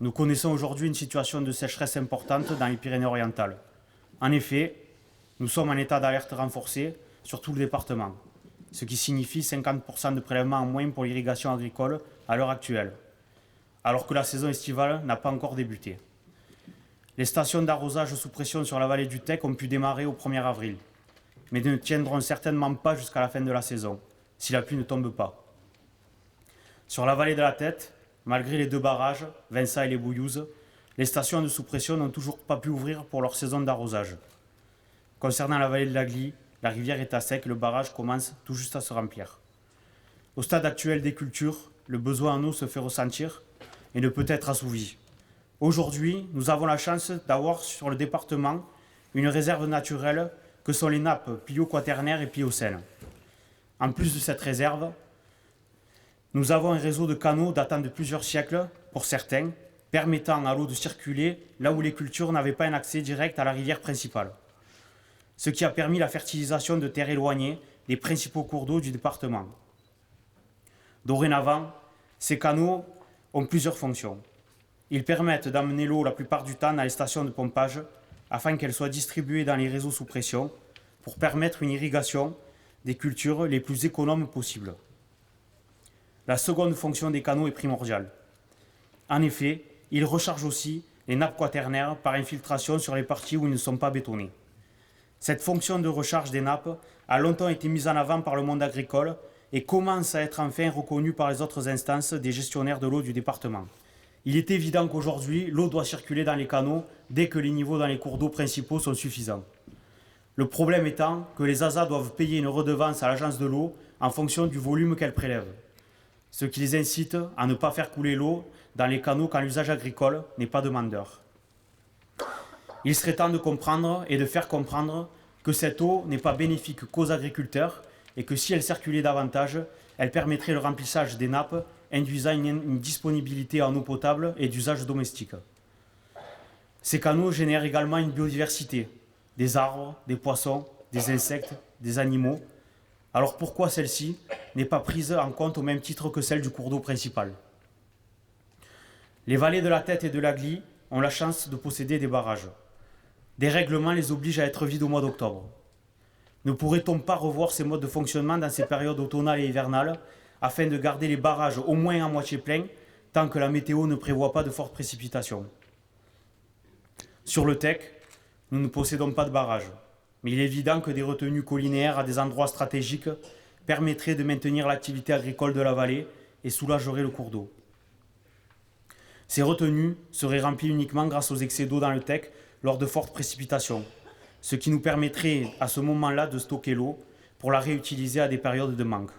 Nous connaissons aujourd'hui une situation de sécheresse importante dans les Pyrénées-Orientales. En effet, nous sommes en état d'alerte renforcée sur tout le département, ce qui signifie 50% de prélèvements en moins pour l'irrigation agricole à l'heure actuelle, alors que la saison estivale n'a pas encore débuté. Les stations d'arrosage sous pression sur la vallée du Tech ont pu démarrer au 1er avril, mais ne tiendront certainement pas jusqu'à la fin de la saison, si la pluie ne tombe pas. Sur la vallée de la Tête, malgré les 2 barrages, Vinça et les Bouillouzes, les stations de sous-pression n'ont toujours pas pu ouvrir pour leur saison d'arrosage. Concernant la vallée de la Glie, la rivière est à sec et le barrage commence tout juste à se remplir. Au stade actuel des cultures, le besoin en eau se fait ressentir et ne peut être assouvi. Aujourd'hui, nous avons la chance d'avoir sur le département une réserve naturelle que sont les nappes plio-quaternaires et pliocènes. En plus de cette réserve, nous avons un réseau de canaux datant de plusieurs siècles, pour certains, permettant à l'eau de circuler là où les cultures n'avaient pas un accès direct à la rivière principale. Ce qui a permis la fertilisation de terres éloignées des principaux cours d'eau du département. Dorénavant, ces canaux ont plusieurs fonctions. Ils permettent d'amener l'eau la plupart du temps dans les stations de pompage afin qu'elle soit distribuée dans les réseaux sous pression pour permettre une irrigation des cultures les plus économes possibles. La seconde fonction des canaux est primordiale. En effet, ils rechargent aussi les nappes quaternaires par infiltration sur les parties où ils ne sont pas bétonnés. Cette fonction de recharge des nappes a longtemps été mise en avant par le monde agricole et commence à être enfin reconnue par les autres instances des gestionnaires de l'eau du département. Il est évident qu'aujourd'hui, l'eau doit circuler dans les canaux dès que les niveaux dans les cours d'eau principaux sont suffisants. Le problème étant que les ASA doivent payer une redevance à l'agence de l'eau en fonction du volume qu'elle prélève, ce qui les incite à ne pas faire couler l'eau dans les canaux quand l'usage agricole n'est pas demandeur. Il serait temps de comprendre et de faire comprendre que cette eau n'est pas bénéfique qu'aux agriculteurs et que si elle circulait davantage, elle permettrait le remplissage des nappes, induisant une disponibilité en eau potable et d'usage domestique. Ces canaux génèrent également une biodiversité, des arbres, des poissons, des insectes, des animaux. Alors pourquoi celle-ci n'est pas prise en compte au même titre que celle du cours d'eau principal? Les vallées de la Tête et de la Glie ont la chance de posséder des barrages. Des règlements les obligent à être vides au mois d'octobre. Ne pourrait-on pas revoir ces modes de fonctionnement dans ces périodes automnales et hivernales afin de garder les barrages au moins à moitié pleins tant que la météo ne prévoit pas de fortes précipitations? Sur le Tech, nous ne possédons pas de barrage, mais il est évident que des retenues collinaires à des endroits stratégiques permettraient de maintenir l'activité agricole de la vallée et soulageraient le cours d'eau. Ces retenues seraient remplies uniquement grâce aux excès d'eau dans le Tech lors de fortes précipitations, ce qui nous permettrait à ce moment-là de stocker l'eau pour la réutiliser à des périodes de manque.